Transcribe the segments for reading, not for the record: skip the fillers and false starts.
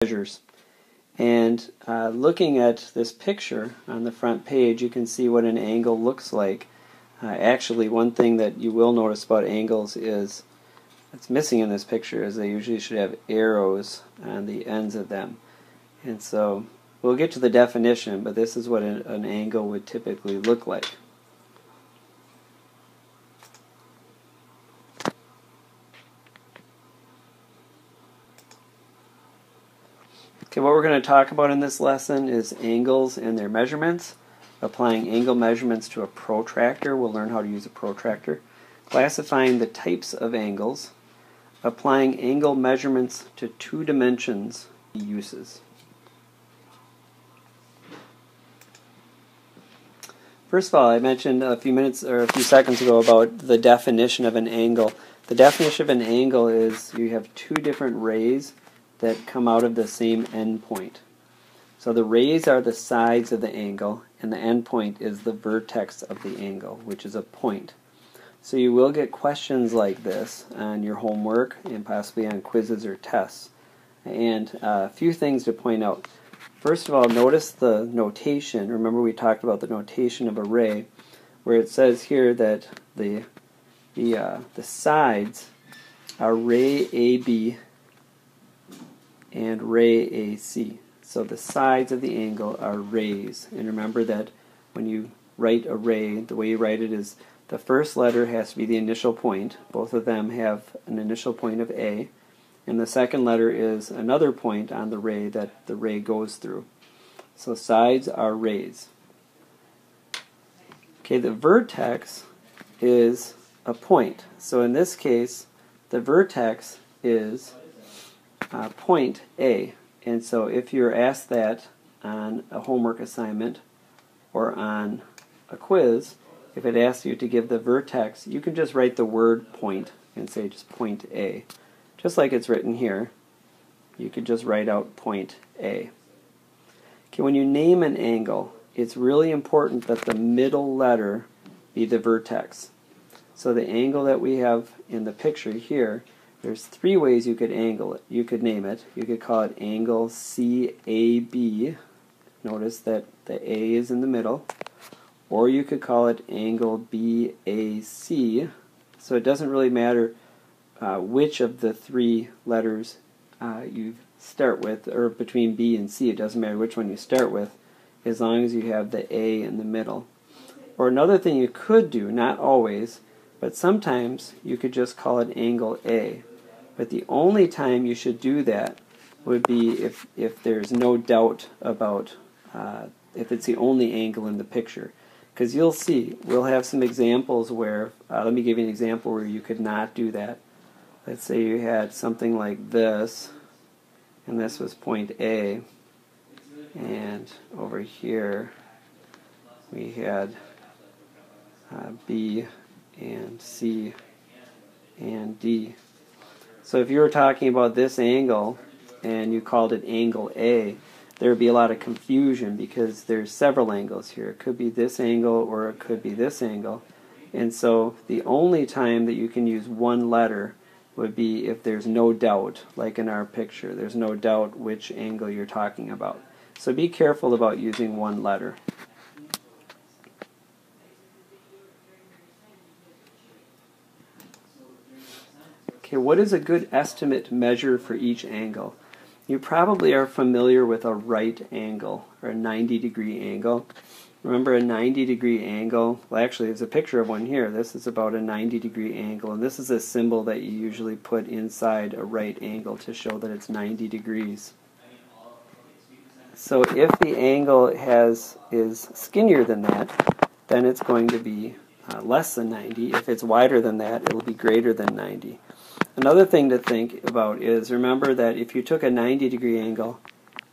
measures. And looking at this picture on the front page, you can see what an angle looks like. Actually, one thing that you will notice about angles is what's missing in this picture is they usually should have arrows on the ends of them. And so we'll get to the definition, but this is what an angle would typically look like. Okay, what we're going to talk about in this lesson is angles and their measurements. Applying angle measurements to a protractor. We'll learn how to use a protractor. Classifying the types of angles. Applying angle measurements to two dimensions uses. First of all, I mentioned a few seconds ago about the definition of an angle. The definition of an angle is you have two different rays that come out of the same endpoint. So the rays are the sides of the angle, and the endpoint is the vertex of the angle, which is a point. So you will get questions like this on your homework and possibly on quizzes or tests. And a few things to point out. First of all, notice the notation. Remember we talked about the notation of a ray, where it says here that the sides are ray AB and ray AC. So the sides of the angle are rays. And remember that when you write a ray, the way you write it is the first letter has to be the initial point. Both of them have an initial point of A. And the second letter is another point on the ray that the ray goes through. So sides are rays. Okay, the vertex is a point. So in this case, the vertex is point A. And so if you're asked that on a homework assignment or on a quiz, if it asks you to give the vertex, you can just write the word point and say just point A. Just like it's written here, you could just write out point A. Okay, when you name an angle, it's really important that the middle letter be the vertex. So the angle that we have in the picture here, there's three ways you could angle it. You could name it. You could call it angle CAB. Notice that the A is in the middle. Or you could call it angle BAC. So it doesn't really matter which of the three letters you start with, or between B and C. It doesn't matter which one you start with, as long as you have the A in the middle. Or another thing you could do, not always, but sometimes you could just call it angle A. But the only time you should do that would be if there's no doubt about if it's the only angle in the picture. Because you'll see, we'll have some examples where, let me give you an example where you could not do that. Let's say you had something like this, and this was point A, and over here we had B and C and D. So if you were talking about this angle and you called it angle A, there would be a lot of confusion because there's several angles here. It could be this angle or it could be this angle. And so the only time that you can use one letter would be if there's no doubt, like in our picture. There's no doubt which angle you're talking about. So be careful about using one letter. Okay, what is a good estimate measure for each angle? You probably are familiar with a right angle, or a 90-degree angle. Remember a 90-degree angle? Well, actually, there's a picture of one here. This is about a 90-degree angle, and this is a symbol that you usually put inside a right angle to show that it's 90 degrees. So if the angle is skinnier than that, then it's going to be less than 90. If it's wider than that, it'll be greater than 90. Another thing to think about is, remember that if you took a 90-degree angle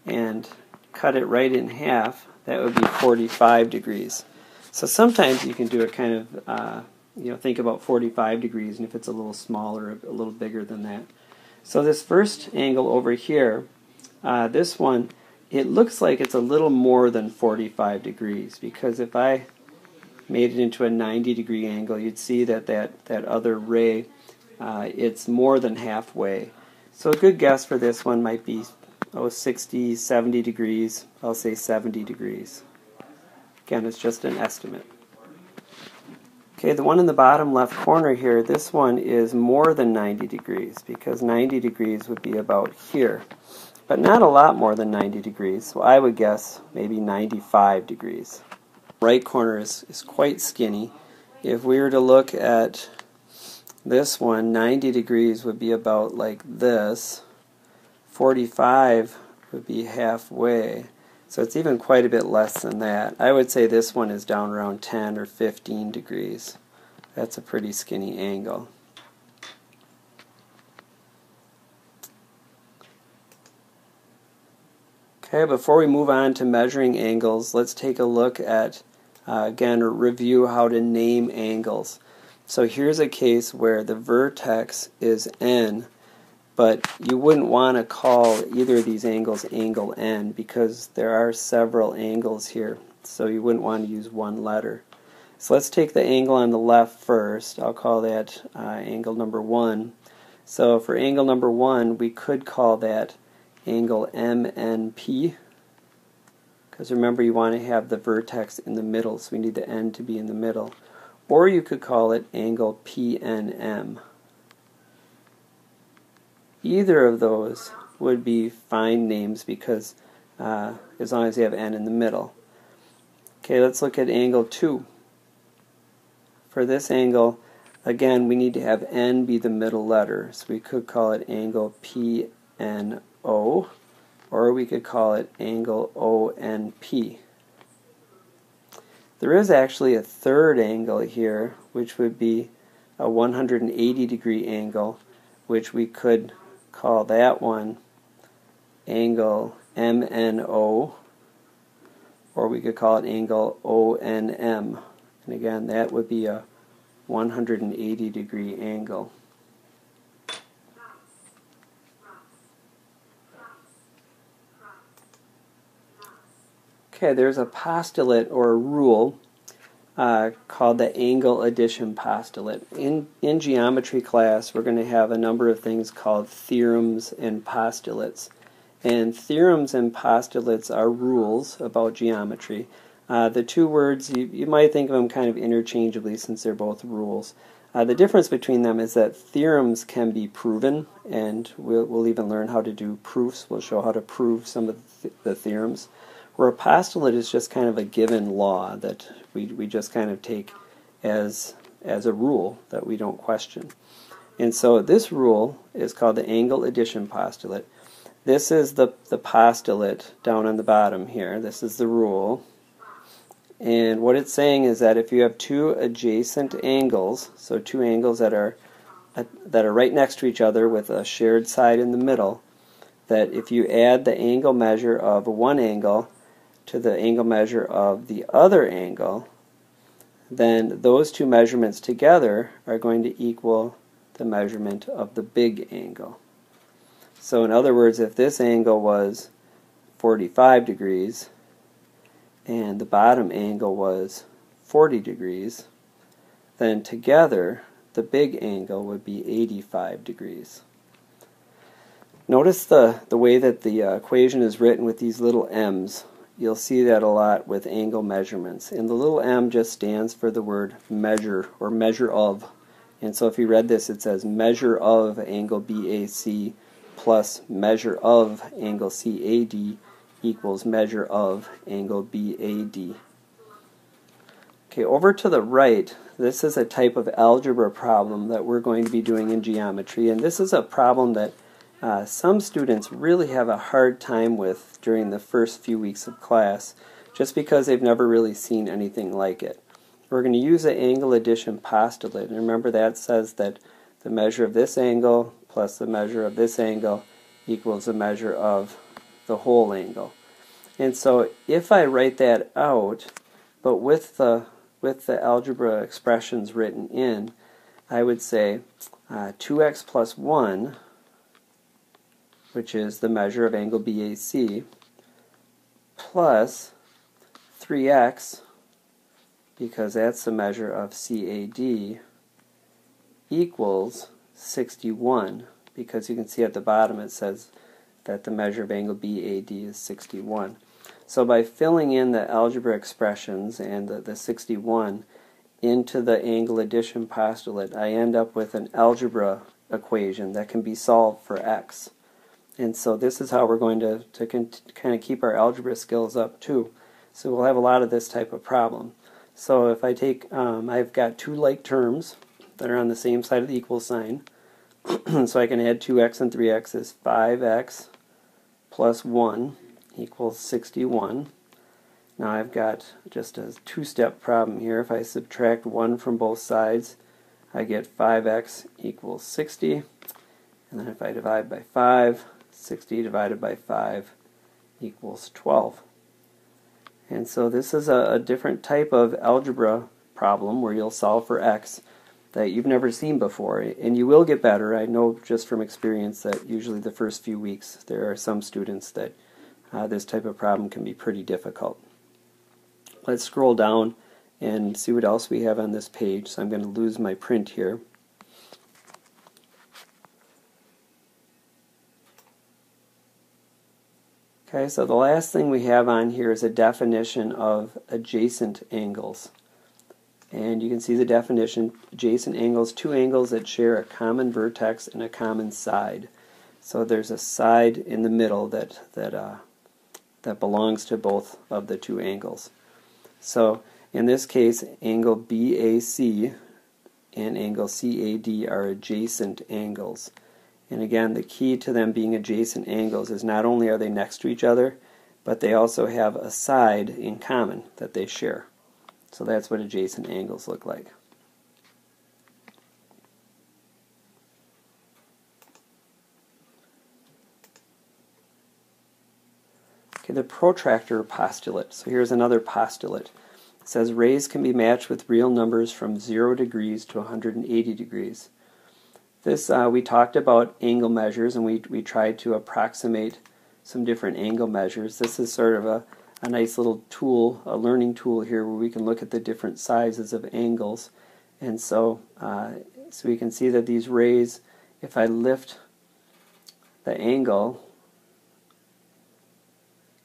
and cut it right in half, that would be 45 degrees. So sometimes you can do it kind of, think about 45 degrees, and if it's a little smaller, a little bigger than that. So this first angle over here, this one, it looks like it's a little more than 45 degrees, because if I made it into a 90-degree angle, you'd see that that other ray, it's more than halfway. So a good guess for this one might be 60, 70 degrees. I'll say 70 degrees. Again, it's just an estimate. Okay, the one in the bottom left corner here, this one is more than 90 degrees because 90 degrees would be about here. But not a lot more than 90 degrees, so I would guess maybe 95 degrees. Right corner is quite skinny. If we were to look at this one, 90 degrees would be about like this. 45 would be halfway. So it's even quite a bit less than that. I would say this one is down around 10 or 15 degrees. That's a pretty skinny angle. Okay, before we move on to measuring angles, let's take a look at, again, review how to name angles. So here's a case where the vertex is N, but you wouldn't want to call either of these angles angle N because there are several angles here, so you wouldn't want to use one letter. So let's take the angle on the left first. I'll call that angle number 1. So for angle number 1, we could call that angle MNP, because remember you want to have the vertex in the middle, so we need the N to be in the middle. Or you could call it angle PNM. Either of those would be fine names because as long as you have N in the middle. Okay, let's look at angle 2. For this angle, again, we need to have N be the middle letter, so we could call it angle PNO, or we could call it angle ONP. There is actually a third angle here, which would be a 180 degree angle, which we could call that one angle MNO, or we could call it angle ONM. And again, that would be a 180 degree angle. Okay, there's a postulate or a rule called the angle addition postulate. In geometry class, we're going to have a number of things called theorems and postulates. And theorems and postulates are rules about geometry. The two words, you might think of them kind of interchangeably since they're both rules. The difference between them is that theorems can be proven, and we'll even learn how to do proofs. We'll show how to prove some of the theorems. Where a postulate is just kind of a given law that we just kind of take as a rule that we don't question. And so this rule is called the angle addition postulate. This is the postulate down on the bottom here. This is the rule. And what it's saying is that if you have two adjacent angles, so two angles that are right next to each other with a shared side in the middle, that if you add the angle measure of one angle to the angle measure of the other angle, then those two measurements together are going to equal the measurement of the big angle. So in other words, if this angle was 45 degrees and the bottom angle was 40 degrees, then together the big angle would be 85 degrees. Notice the way that the equation is written with these little m's. You'll see that a lot with angle measurements. And the little m just stands for the word measure, or measure of. And so if you read this, it says measure of angle BAC plus measure of angle CAD equals measure of angle BAD. Okay, over to the right, this is a type of algebra problem that we're going to be doing in geometry. And this is a problem that some students really have a hard time with during the first few weeks of class, just because they've never really seen anything like it. We're going to use the angle addition postulate, and remember that says that the measure of this angle plus the measure of this angle equals the measure of the whole angle. And so if I write that out, but with the algebra expressions written in, I would say 2x plus 1, which is the measure of angle BAC, plus 3x, because that's the measure of CAD, equals 61, because you can see at the bottom it says that the measure of angle BAD is 61. So by filling in the algebra expressions and the 61 into the angle addition postulate, I end up with an algebra equation that can be solved for x. And so this is how we're going to kind of keep our algebra skills up too. So we'll have a lot of this type of problem. So if I take, I've got two like terms that are on the same side of the equal sign. So I can add 2x and 3x is 5x plus 1 equals 61. Now I've got just a two-step problem here. If I subtract 1 from both sides, I get 5x equals 60. And then if I divide by 5, 60 divided by 5 equals 12. And so this is a different type of algebra problem where you'll solve for x that you've never seen before. And you will get better. I know just from experience that usually the first few weeks there are some students that this type of problem can be pretty difficult. Let's scroll down and see what else we have on this page. So I'm going to lose my print here. Okay, so the last thing we have on here is a definition of adjacent angles. And you can see the definition: adjacent angles, two angles that share a common vertex and a common side. So there's a side in the middle that belongs to both of the two angles. So in this case, angle BAC and angle CAD are adjacent angles. And again, the key to them being adjacent angles is not only are they next to each other, but they also have a side in common that they share. So that's what adjacent angles look like. Okay, the protractor postulate. So here's another postulate. It says rays can be matched with real numbers from 0 degrees to 180 degrees. This, we talked about angle measures, and we tried to approximate some different angle measures. This is sort of a nice little tool, a learning tool here, where we can look at the different sizes of angles. And so, so we can see that these rays, if I lift the angle,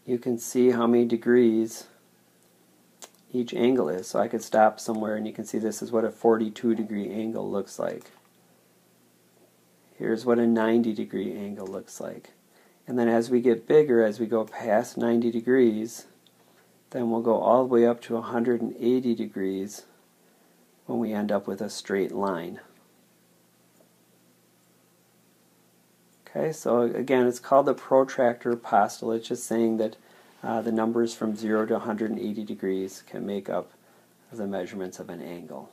you can see how many degrees each angle is. So I could stop somewhere and you can see this is what a 42-degree angle looks like. Here's what a 90-degree angle looks like. And then as we get bigger, as we go past 90 degrees, then we'll go all the way up to 180 degrees when we end up with a straight line. Okay, so again, it's called the protractor postulate. It's just saying that the numbers from 0 to 180 degrees can make up the measurements of an angle.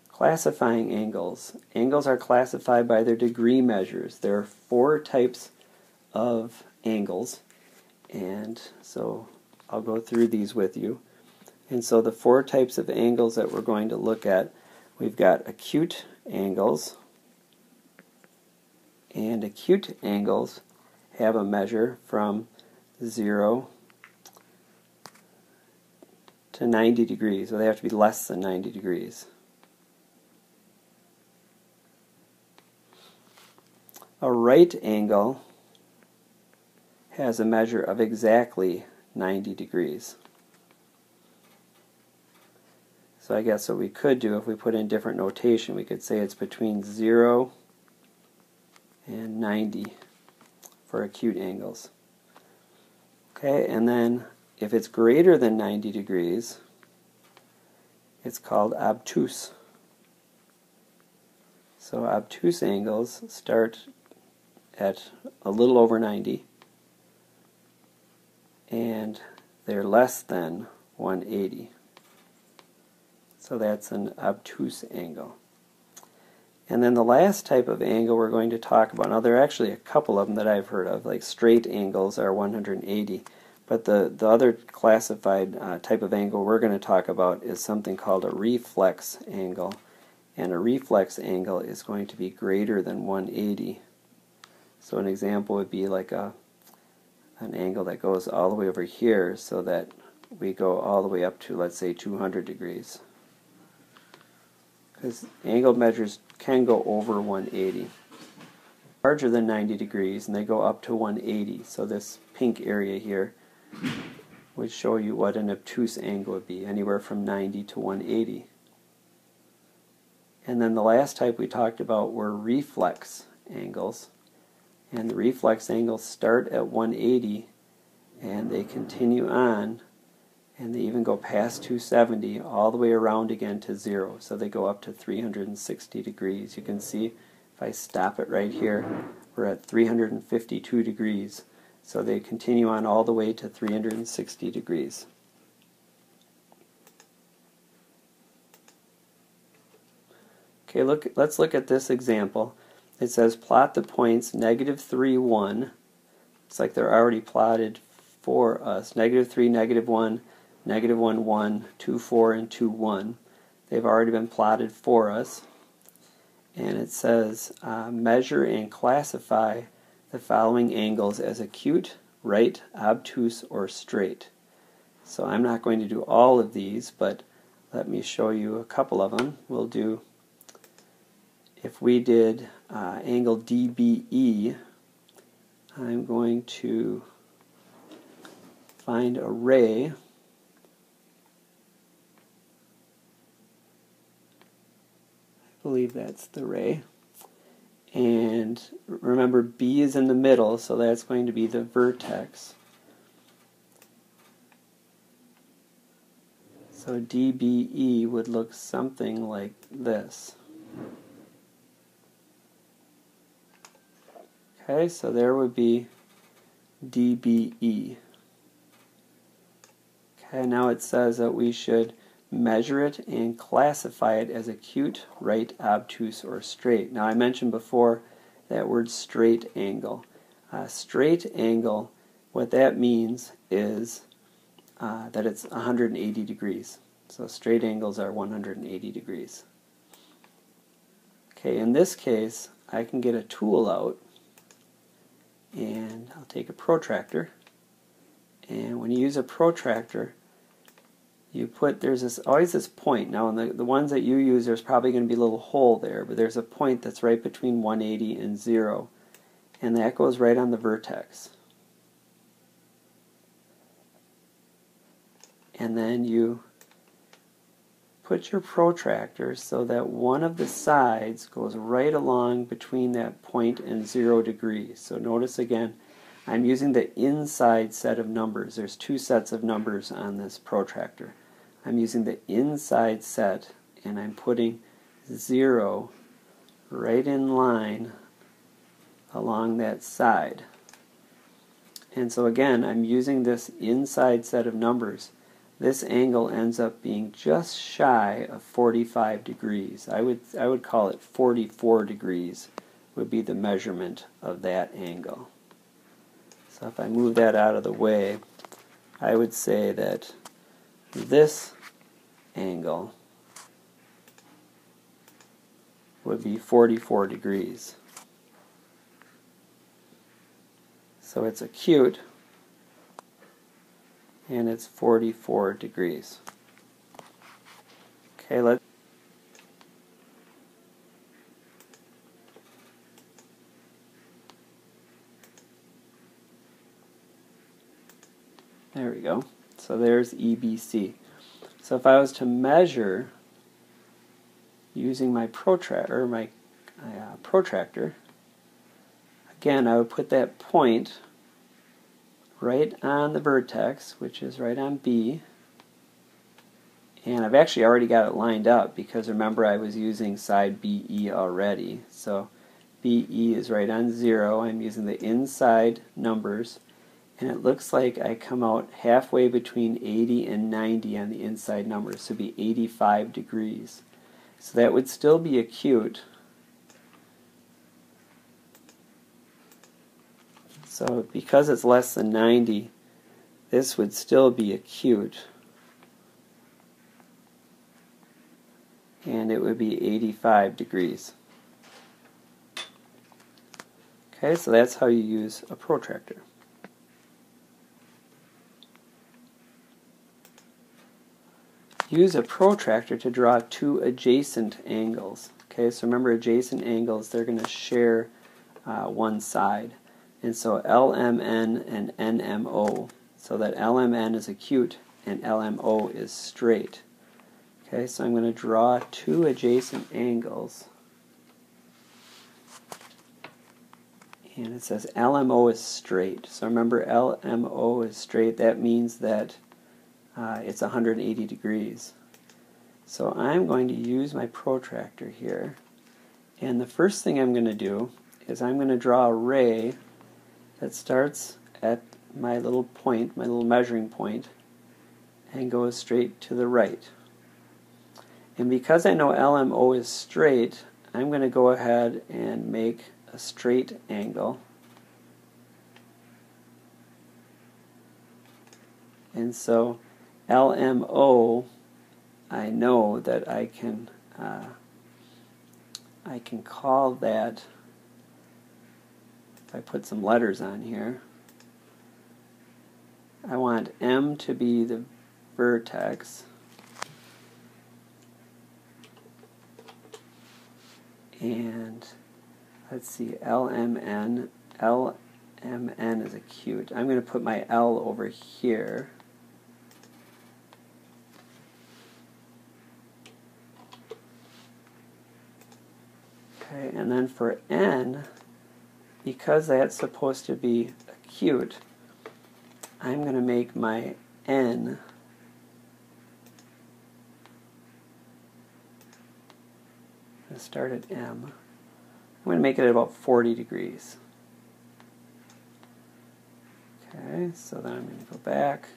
Classifying angles. Angles are classified by their degree measures. There are 4 types of angles, and so I'll go through these with you. And so the 4 types of angles that we're going to look at, we've got acute angles, and acute angles have a measure from 0 to 90 degrees, so they have to be less than 90 degrees. A right angle has a measure of exactly 90 degrees. So I guess what we could do, if we put in different notation, we could say it's between 0 and 90 for acute angles. Okay, and then if it's greater than 90 degrees, it's called obtuse. So obtuse angles start at a little over 90, and they're less than 180. So that's an obtuse angle. And then the last type of angle we're going to talk about, now there are actually a couple of them that I've heard of, like straight angles are 180, but the other classified type of angle we're going to talk about is something called a reflex angle. And a reflex angle is going to be greater than 180. So an example would be like an angle that goes all the way over here, so that we go all the way up to, let's say, 200 degrees. Because angle measures can go over 180. larger than 90 degrees, and they go up to 180. So this pink area here would show you what an obtuse angle would be, anywhere from 90 to 180. And then the last type we talked about were reflex angles. And the reflex angles start at 180 and they continue on, and they even go past 270 all the way around again to 0. So they go up to 360 degrees. You can see if I stop it right here, we're at 352 degrees. So they continue on all the way to 360 degrees. Okay, let's look at this example. It says plot the points negative 3, 1. It's like they're already plotted for us. Negative 3, negative 1, negative 1, 1, 2, 4, and 2, 1. They've already been plotted for us. And it says measure and classify the following angles as acute, right, obtuse, or straight. So I'm not going to do all of these, but let me show you a couple of them. We'll do, if we did angle DBE, I'm going to find a ray. I believe that's the ray. And remember, B is in the middle, so that's going to be the vertex. So DBE would look something like this. Okay, so there would be DBE. Okay, now it says that we should measure it and classify it as acute, right, obtuse, or straight. Now I mentioned before that word straight angle. Straight angle, what that means is that it's 180 degrees. So straight angles are 180 degrees. Okay, in this case, I can get a tool out, and I'll take a protractor. And when you use a protractor, you put, there's always this point. Now in the ones that you use, there's probably going to be a little hole there, but there's a point that's right between 180 and 0, and that goes right on the vertex. And then you put your protractor so that one of the sides goes right along between that point and 0 degrees. So notice again, I'm using the inside set of numbers. There's two sets of numbers on this protractor. I'm using the inside set, and I'm putting 0 right in line along that side. And so again, I'm using this inside set of numbers. This angle ends up being just shy of 45 degrees. I would call it 44 degrees would be the measurement of that angle. So if I move that out of the way, I would say that this angle would be 44 degrees. So it's acute, and it's 44 degrees. Okay, there we go. So there's EBC. So if I was to measure using my protractor, again, I would put that point right on the vertex, which is right on B. And I've actually already got it lined up because remember I was using side BE already. So BE is right on 0. I'm using the inside numbers. And it looks like I come out halfway between 80 and 90 on the inside numbers. So it'd be 85 degrees. So that would still be acute. So because it's less than 90, this would still be acute. And it would be 85 degrees. Okay, so that's how you use a protractor. Use a protractor to draw two adjacent angles. Okay, so remember adjacent angles, they're going to share one side. And so LMN and NMO, so that LMN is acute and LMO is straight. Okay, so I'm going to draw two adjacent angles. And it says LMO is straight. So remember, LMO is straight. That means that it's 180 degrees. So I'm going to use my protractor here. And the first thing I'm going to do is I'm going to draw a ray that starts at my little point, my little measuring point, and goes straight to the right. And because I know LMO is straight, I'm going to go ahead and make a straight angle. And so LMO, I know that I can call that, if I put some letters on here, I want M to be the vertex, and let's see, LMN is acute. I'm going to put my L over here. Okay, and then for N, because that's supposed to be acute, I'm going to make my N start at M. I'm going to make it at about 40 degrees. Okay, so then I'm going to go back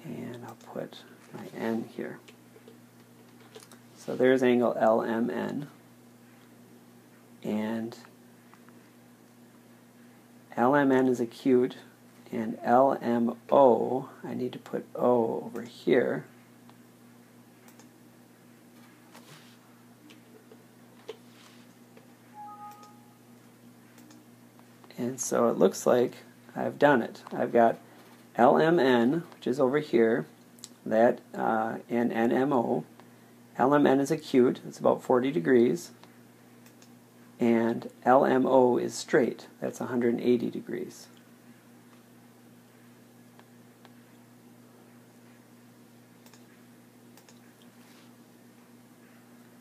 and I'll put my N here. So there's angle LMN, and LMN is acute, and LMO, I need to put O over here. And so it looks like I've done it. I've got LMN, which is over here, that and NMO. LMN is acute, it's about 40 degrees, and LMO is straight, that's 180 degrees.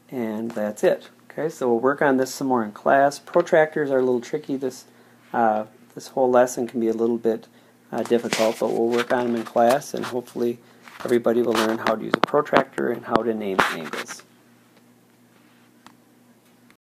And that's it. Okay, so we'll work on this some more in class. Protractors are a little tricky. This whole lesson can be a little bit difficult, but we'll work on them in class, and hopefully everybody will learn how to use a protractor and how to name angles.